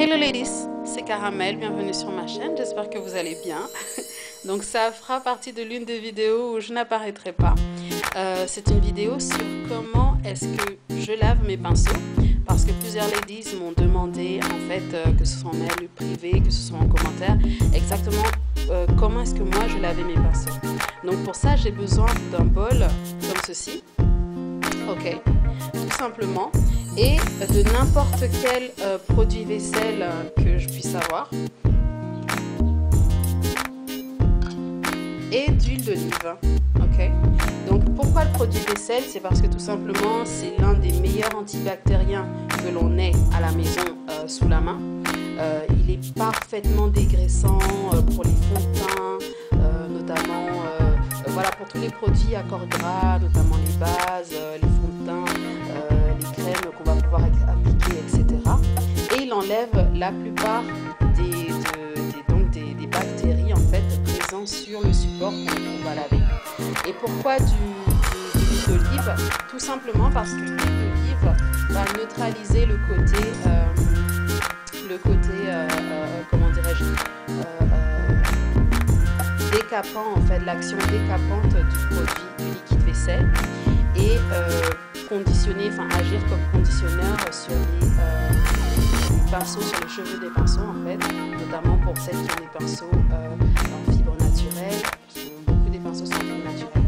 Hello ladies, c'est Caramel, bienvenue sur ma chaîne, j'espère que vous allez bien. Donc ça fera partie de l'une des vidéos où je n'apparaîtrai pas. C'est une vidéo sur comment est-ce que je lave mes pinceaux, parce que plusieurs ladies m'ont demandé en fait, que ce soit en mail privé, que ce soit en commentaire, exactement comment est-ce que moi je lavais mes pinceaux. Donc pour ça j'ai besoin d'un bol comme ceci, ok, tout simplement, et de n'importe quel produit vaisselle que je puisse avoir, et d'huile d'olive, ok. Donc pourquoi le produit vaisselle? C'est parce que tout simplement c'est l'un des meilleurs antibactériens que l'on ait à la maison sous la main. Il est parfaitement dégraissant pour les fonds de teint, notamment voilà, pour tous les produits à corps gras, notamment les bases, les fonds de teint, les crèmes qu'on va pouvoir appliquer, etc. Et il enlève la plupart des bactéries en fait présentes sur le support qu'on va laver. Et pourquoi de l'huile d'olive? Tout simplement parce que l'huile d'olive va neutraliser le côté comment dirais-je, décapant, en fait, l'action décapante du produit du liquide vaisselle, et conditionner, enfin agir comme conditionneur sur les pinceaux, sur les cheveux des pinceaux en fait, notamment pour celles qui ont des pinceaux en fibre naturelle, parce que beaucoup des pinceaux sont en fibre naturelle.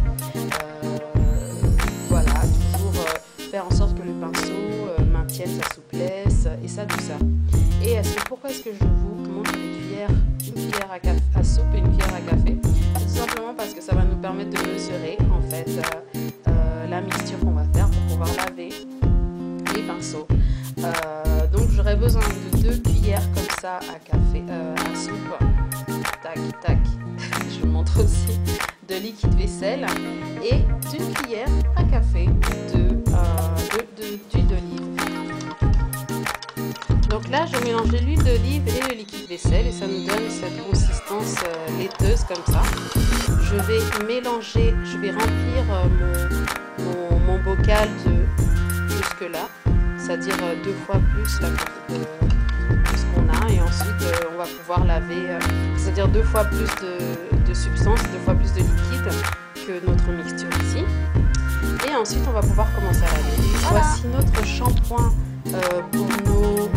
Voilà, toujours faire en sorte que le pinceau maintienne sa souplesse et sa douceur. Et pourquoi est-ce que je vous montre une cuillère à soupe et une cuillère à café? C'est tout simplement parce que ça va nous permettre de mesurer en fait la mixture qu'on va faire pour pouvoir laver les pinceaux. Donc j'aurai besoin de 2 cuillères comme ça à café, à soupe, tac tac, je vous montre aussi, de liquide vaisselle, et d'une cuillère à café d'huile d'olive. Donc là je mélange l'huile d'olive et le liquide vaisselle et ça nous donne cette consistance laiteuse comme ça. Je vais mélanger, je vais remplir mon bocal jusque là, c'est-à-dire 2 fois plus la de ce qu'on a, et ensuite on va pouvoir laver, c'est-à-dire 2 fois plus de substance, 2 fois plus de liquide que notre mixture ici, et ensuite on va pouvoir commencer à laver. Voilà. Voici notre shampoing pour nos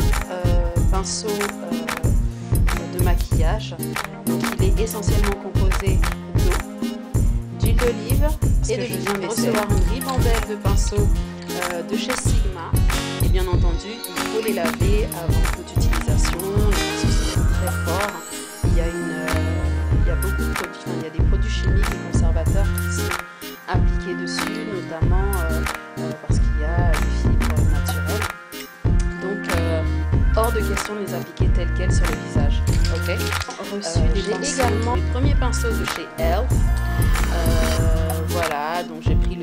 pinceaux de maquillage. Donc il est essentiellement composé d'eau, d'huile d'olive et de liquide vaisselle. Je viens de recevoir une ribambelle de pinceaux de chez Sigma, et bien entendu il faut les laver avant toute utilisation. Les pinceaux sont très forts, il y a beaucoup de produits, enfin, il y a des produits chimiques et conservateurs qui sont appliqués dessus, notamment parce qu'il y a des fibres naturelles. Donc hors de question de les appliquer telles quelles sur le visage. Ok. J'ai également les premiers pinceaux de chez Elf. Voilà, donc j'ai pris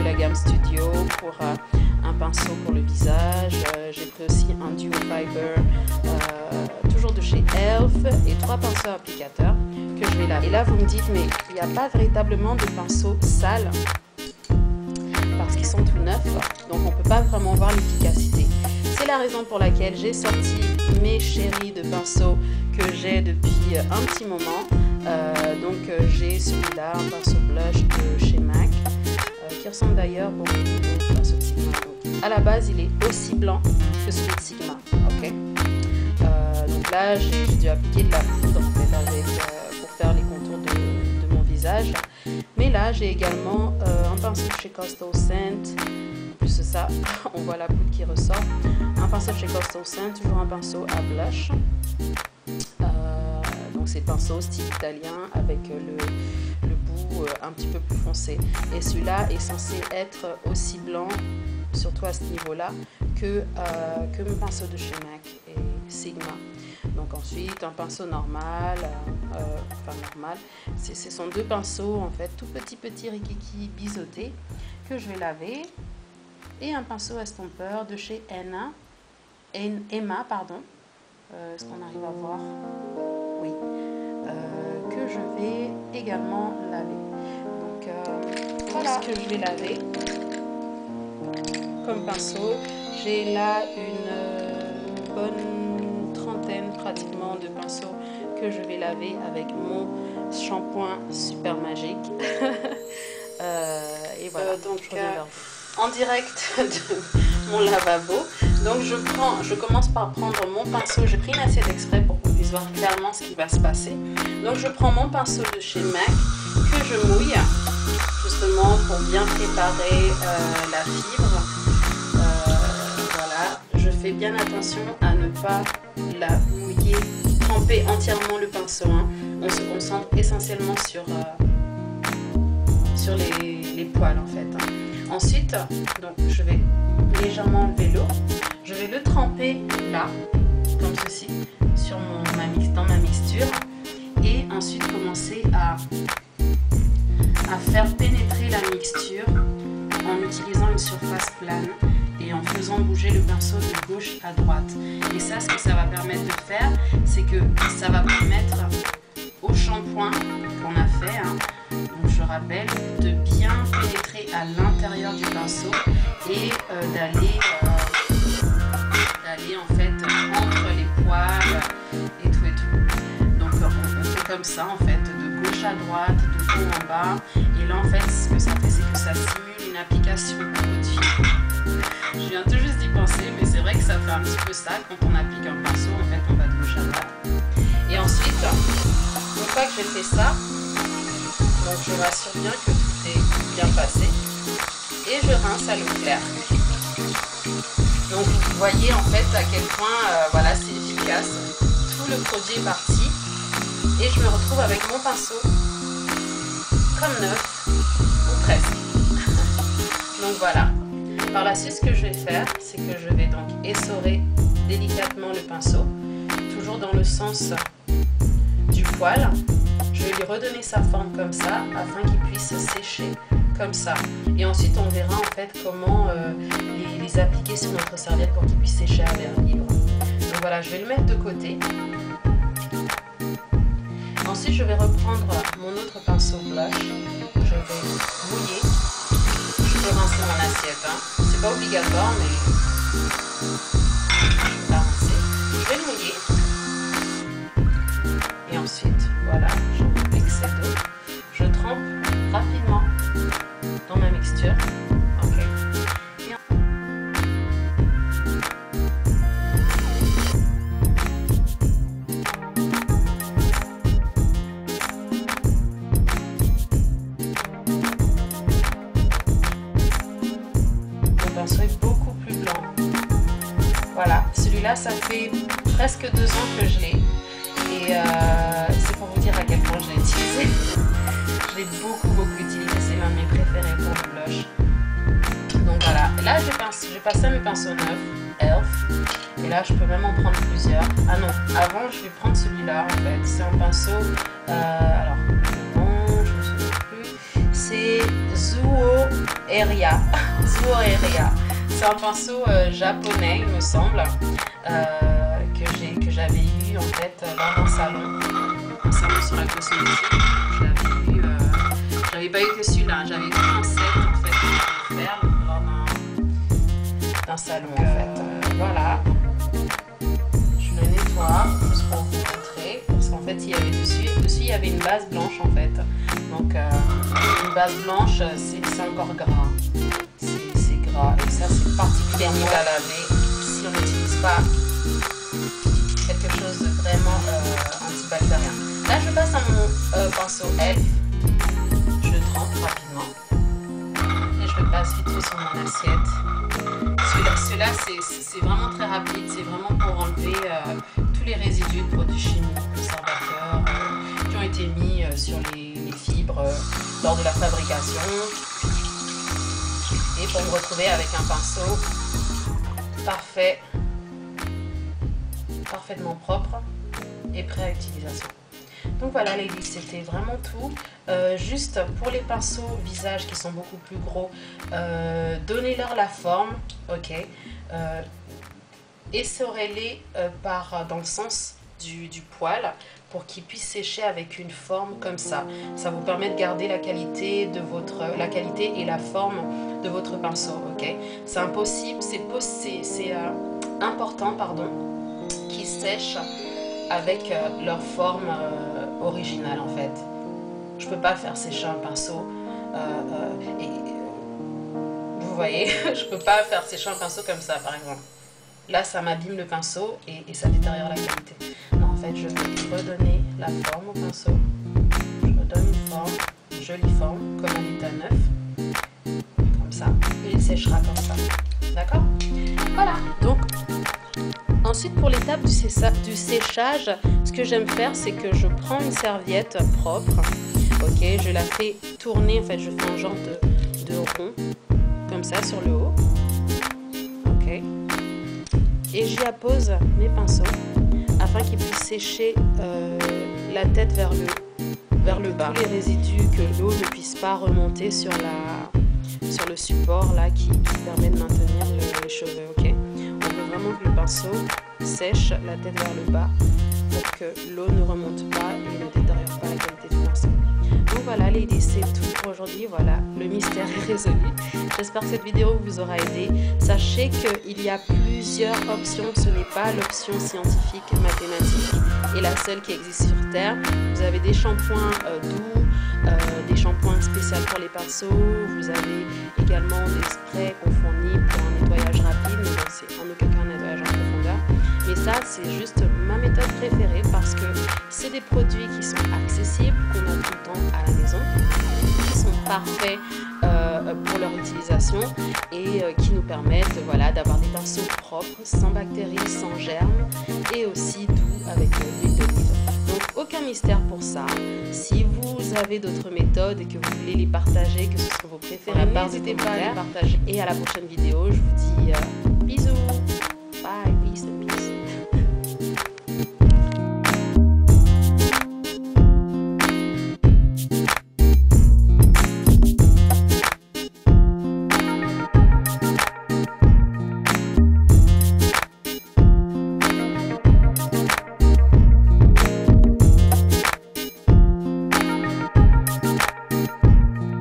la gamme Studio pour un pinceau pour le visage. J'ai pris aussi un Duo Fiber, toujours de chez Elf, et 3 pinceaux applicateurs que je vais laver. Et là vous me dites, mais il n'y a pas véritablement de pinceaux sales parce qu'ils sont tout neufs, donc on ne peut pas vraiment voir l'efficacité. C'est la raison pour laquelle j'ai sorti mes chéris de pinceaux que j'ai depuis un petit moment. Donc j'ai celui-là, un pinceau blush de chez MAC, qui ressemble d'ailleurs beaucoup au pinceau de Sigma. Donc, à la base il est aussi blanc que celui de Sigma, ok. Donc là j'ai dû appliquer de la poudre en fait, pour faire les contours de mon visage. Mais là j'ai également un pinceau chez Coastal Scent. En plus de ça, on voit la poudre qui ressort. Un pinceau chez Coastal Scent, toujours un pinceau à blush. Donc c'est pinceau style italien avec le bout un petit peu plus foncé. Et celui-là est censé être aussi blanc, surtout à ce niveau-là, que mon pinceau de chez MAC et Sigma. Donc ensuite un pinceau normal, ce sont 2 pinceaux en fait, tout petit rikiki biseauté que je vais laver, et un pinceau estompeur de chez Emma, pardon. Est-ce qu'on arrive à voir? Oui. Que je vais également laver. Donc voilà ce que je vais laver comme pinceau. J'ai là une bonne centaine pratiquement de pinceaux que je vais laver avec mon shampoing super magique. Et voilà, donc en direct de mon lavabo. Donc je commence par prendre mon pinceau. J'ai pris une assiette exprès pour qu'on puisse voir clairement ce qui va se passer. Donc je prends mon pinceau de chez MAC que je mouille justement pour bien préparer la fibre. Voilà, je fais bien attention à ne pas la mouiller, tremper entièrement le pinceau. Hein. On se concentre essentiellement sur les poils en fait. Ensuite, donc, je vais légèrement enlever l'eau. Je vais le tremper là, comme ceci, dans ma mixture. Et ensuite commencer à faire pénétrer la mixture en utilisant une surface plane et en faisant bouger le pinceau de gauche à droite. Et ça, ce que ça va permettre de faire, c'est que ça va permettre au shampoing qu'on a fait, hein, donc je rappelle, de bien pénétrer à l'intérieur du pinceau et d'aller en fait entre les poils et tout. Donc on fait comme ça en fait, de gauche à droite, de haut en bas. Et là en fait, ce que ça fait, c'est que ça simule une application de fibre. Je viens tout juste d'y penser, mais c'est vrai que ça fait un petit peu ça. Quand on applique un pinceau, en fait, on va de gauche à droite. Et ensuite, une fois que j'ai fait ça, donc je rassure bien que tout est bien passé. Et je rince à l'eau claire. Donc vous voyez en fait à quel point voilà, c'est efficace. Tout le produit est parti. Et je me retrouve avec mon pinceau comme neuf, ou presque. Donc voilà. Par la suite, ce que je vais faire, c'est que je vais donc essorer délicatement le pinceau, toujours dans le sens du poil. Je vais lui redonner sa forme comme ça, afin qu'il puisse sécher comme ça. Et ensuite, on verra en fait comment les appliquer sur notre serviette pour qu'il puisse sécher à l'air libre. Donc voilà, je vais le mettre de côté. Ensuite, je vais reprendre mon autre pinceau blush. Je vais mouiller. Je peux rincer mon assiette. Hein. C'est pas obligatoire, mais je vais la rincer. Je vais le mouiller. Et ensuite, voilà, j'enlève l'excès d'eau. Je trempe rapidement dans ma mixture. Ok. Le pinceau est beaucoup plus blanc. Voilà, celui-là, ça fait presque 2 ans que je l'ai. Et c'est pour vous dire à quel point je l'ai utilisé. Je l'ai beaucoup utilisé, c'est l'un de mes préférés pour le blush. Donc voilà, et là j'ai passé à mes pinceaux neufs, Elf. Et là je peux même en prendre plusieurs. Ah non, avant je vais prendre celui-là en fait. C'est un pinceau, alors non, je ne me souviens plus. C'est Zuoeria. Zuoeria. C'est un pinceau japonais il me semble. Que j'avais eu en fait lors d'un salon sur la cosmétique. J'avais pas eu que celui-là, j'avais eu un set en fait que je faire lors d'un salon en fait. Voilà, je le nettoie juste pour vous montrer parce qu'en fait il y avait dessus il y avait une base blanche en fait. Donc une base blanche c'est encore gras, c'est gras et ça c'est particulièrement à laver si on n'utilise pas quelque chose de vraiment antibactérien. Là je passe à mon pinceau Elf. Je le trempe rapidement et je le passe vite fait sur mon assiette. Celui-là c'est vraiment très rapide, c'est vraiment pour enlever tous les résidus de produits chimiques, conservateurs qui ont été mis sur les fibres lors de la fabrication et pour me retrouver avec un pinceau parfait, parfaitement propre et prêt à utilisation. Donc voilà les ladies, c'était vraiment tout. Juste pour les pinceaux visage qui sont beaucoup plus gros, donnez-leur la forme, ok. Essorez-les dans le sens du poil pour qu'ils puissent sécher avec une forme comme ça. Ça vous permet de garder la qualité et la forme de votre pinceau, ok. C'est impossible, c'est important, pardon, qu'ils sèchent avec leur forme originale en fait. Je peux pas faire sécher un pinceau vous voyez, je peux pas faire sécher un pinceau comme ça par exemple. Là ça m'abîme le pinceau et ça détériore la qualité. Non, en fait je vais redonner la forme au pinceau. Je redonne une forme, une jolie forme, comme un état neuf. Comme ça. Et il séchera comme ça. D'accord? Voilà. Donc, ensuite pour l'étape du séchage, ce que j'aime faire, c'est que je prends une serviette propre. Ok, je la fais tourner, en fait je fais un genre de rond. Comme ça sur le haut. Ok. Et j'y appose mes pinceaux afin qu'ils puissent sécher la tête vers le bas. Tous les résidus, que l'eau ne puisse pas remonter sur le support là qui permet de maintenir les cheveux. Ok. On veut vraiment que le pinceau sèche la tête vers le bas pour que l'eau ne remonte pas et ne détériore pas la qualité du pinceau. Donc voilà ladies, c'est tout pour aujourd'hui. Voilà, le mystère est résolu. J'espère que cette vidéo vous aura aidé. Sachez qu'il y a plusieurs options. Ce n'est pas l'option scientifique mathématique et la seule qui existe sur Terre. Vous avez des shampoings doux, des shampoings spéciaux pour les pinceaux. Vous avez également des sprays qu'on fournit pour un nettoyage rapide, mais c'est en aucun cas un nettoyage en profondeur. Et ça, c'est juste ma méthode préférée parce que c'est des produits qui sont accessibles, qu'on a tout le temps à la maison, qui sont parfaits pour leur utilisation et qui nous permettent voilà, d'avoir des pinceaux propres, sans bactéries, sans germes et aussi doux avec l'huile d'olive. Donc aucun mystère pour ça. Si vous avez d'autres méthodes et que vous voulez les partager, que ce soit vos préférés, n'hésitez pas à les partager. Et à la prochaine vidéo, je vous dis bisous, bye, peace and peace.